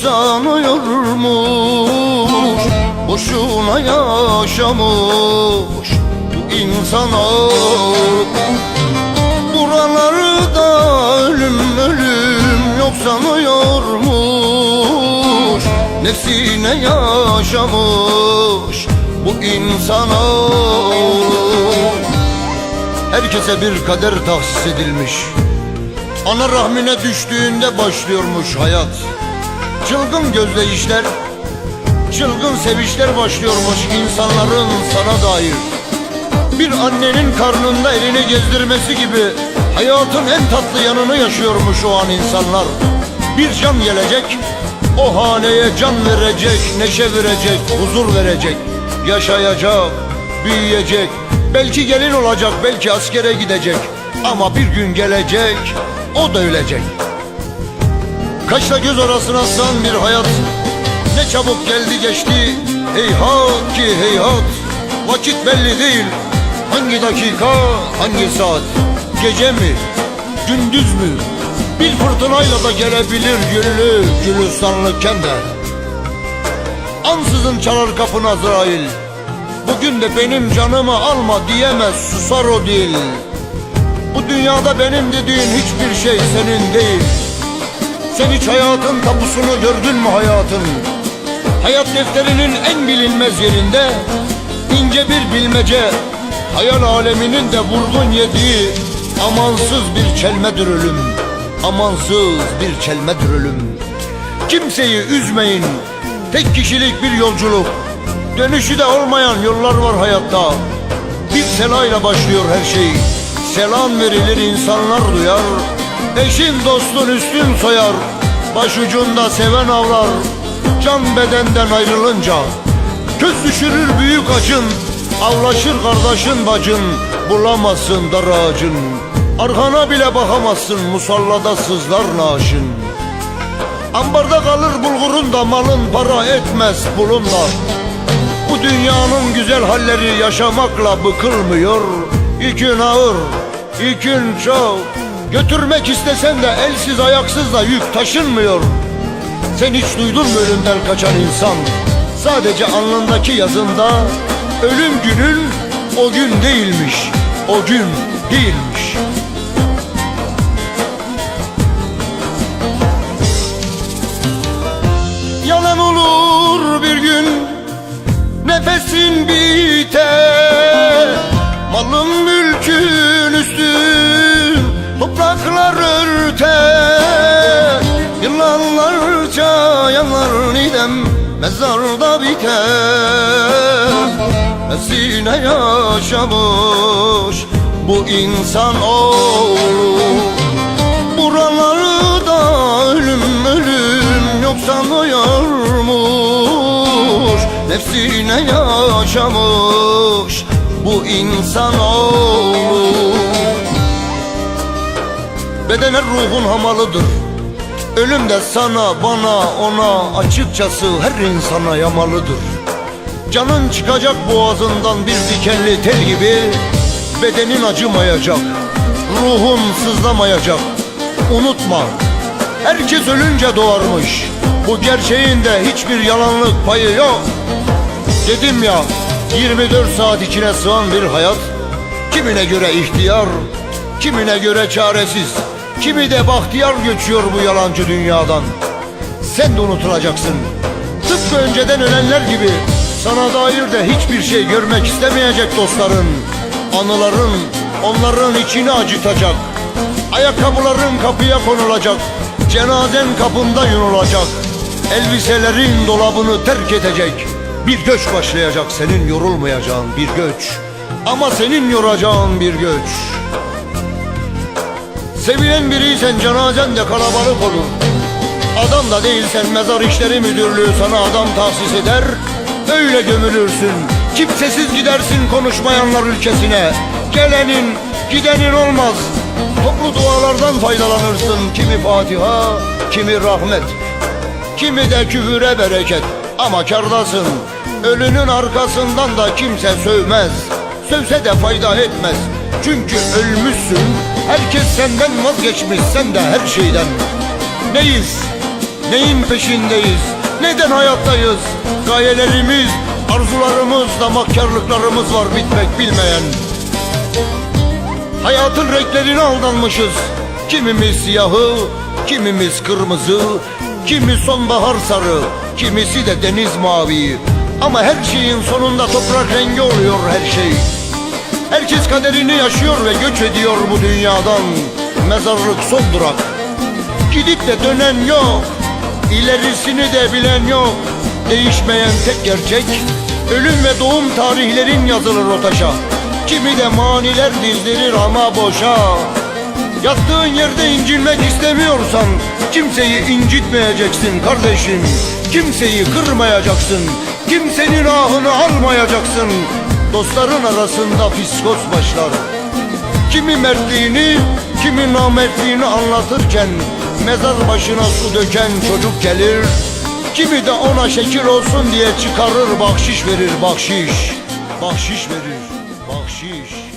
sanıyormuş, boşuna yaşamış bu insana. Buralarda ölüm ölüm yok sanıyormuş, nefsine yaşamış bu insana. Herkese bir kader tahsis edilmiş, ana rahmine düştüğünde başlıyormuş hayat. Çılgın gözleyişler, çılgın sevişler başlıyormuş insanların sana dair. Bir annenin karnında elini gezdirmesi gibi hayatın en tatlı yanını yaşıyormuş o an insanlar. Bir can gelecek, o haneye can verecek, neşe verecek, huzur verecek, yaşayacak, büyüyecek. Belki gelin olacak, belki askere gidecek, ama bir gün gelecek, o da ölecek. Kaşla göz arasına sığan bir hayat, ne çabuk geldi geçti, heyhat ki heyhat. Vakit belli değil, hangi dakika, hangi saat, gece mi, gündüz mü? Bir fırtınayla da gelebilir güllü gülistanlıkken de. Ansızın çalar kapın Azrail, bugün de benim canımı alma diyemez, susar o dil. Bu dünyada benim dediğin hiçbir şey senin değil. Sen hiç hayatın tapusunu gördün mü hayatın? Hayat defterinin en bilinmez yerinde ince bir bilmece, hayal aleminin de vurgun yediği amansız bir çelmedir ölüm. Amansız bir çelmedir ölüm. Kimseyi üzmeyin, tek kişilik bir yolculuk, dönüşü de olmayan yollar var hayatta. Bir selayla başlıyor her şey, selam verilir insanlar duyar. Eşin dostun üstün soyar, başucunda seven avlar. Can bedenden ayrılınca köz düşürür büyük acın, avlaşır kardeşin bacın, bulamazsın dar ağacın. Arkana bile bakamazsın, musallada sızlar naaşın. Ambarda kalır bulgurun da malın para etmez pulun da. Bu dünyanın güzel halleri yaşamakla bıkılmıyor. Yükün ağır, yükün çok, götürmek istesen de elsiz ayaksız da yük taşınmıyor. Sen hiç duydun mu ölümden kaçan insan? Sadece alnındaki yazında ölüm günün o gün değilmiş, o gün değilmiş. Yalan olur bir gün, nefesin biter, malın mülkün üstün topraklar örter. Yıllarca yanar idem mezarda biter. Nesine yaşamış bu insan oğlu, buralarda ölüm ölüm yok sanıyormuş, nefsine yaşamış bu insan oğlu. Bedenen ruhun hamalıdır, ölüm de sana bana ona açıkçası her insana yamalıdır. Canın çıkacak boğazından bir dikenli tel gibi, bedenin acımayacak, ruhun sızlamayacak. Unutma, herkes ölünce doğarmış, bu gerçeğin de hiçbir yalanlık payı yok. Dedim ya, 24 saat içine sığan bir hayat, kimine göre ihtiyar, kimine göre çaresiz, kimi de bahtiyar göçüyor bu yalancı dünyadan. Sen de unutulacaksın, tıpkı önceden ölenler gibi. Sana dair de hiçbir şey görmek istemeyecek dostların. Anıların onların içini acıtacak. Ayakkabıların kapıya konulacak, cenazen kapında yunulacak. Elbiselerin dolabını terk edecek. Bir göç başlayacak, senin yorulmayacağın bir göç, ama senin yoracağın bir göç. Sevilen biriysen cenazen de kalabalık olur. Adam da değilsen mezar işleri müdürlüğü sana adam tahsis eder. Öyle gömülürsün, kimsesiz gidersin konuşmayanlar ülkesine. Gelenin gidenin olmaz, toplu dualardan faydalanırsın. Kimi Fatiha, kimi rahmet, kimi de küfüre bereket. Ama kârdasın, ölünün arkasından da kimse sövmez. Sövse de fayda etmez, çünkü ölmüşsün. Herkes senden vazgeçmiş, sen de her şeyden. Neyiz, Neyin peşindeyiz? Neden hayattayız? Gayelerimiz, arzularımız, damakkarlıklarımız var bitmek bilmeyen. Hayatın renklerine aldanmışız. Kimimiz siyahı, kimimiz kırmızı, kimi sonbahar sarı, kimisi de deniz mavi. Ama her şeyin sonunda toprak rengi oluyor her şey. Herkes kaderini yaşıyor ve göç ediyor bu dünyadan. Mezarlık son durak. Gidip de dönen yok, ilerisini de bilen yok. Değişmeyen tek gerçek, ölüm ve doğum tarihlerin yazılır o taşa. Kimi de maniler dizdirir ama boşa. Yattığın yerde incinmek istemiyorsan kimseyi incitmeyeceksin kardeşim. Kimseyi kırmayacaksın, kimsenin ahını almayacaksın. Dostların arasında fiskos başlar. Kimi mertliğini, kimi namertliğini anlatırken mezar başına su döken çocuk gelir. Kimi de ona şekil olsun diye çıkarır bahşiş verir bahşiş. Bahşiş verir bahşiş.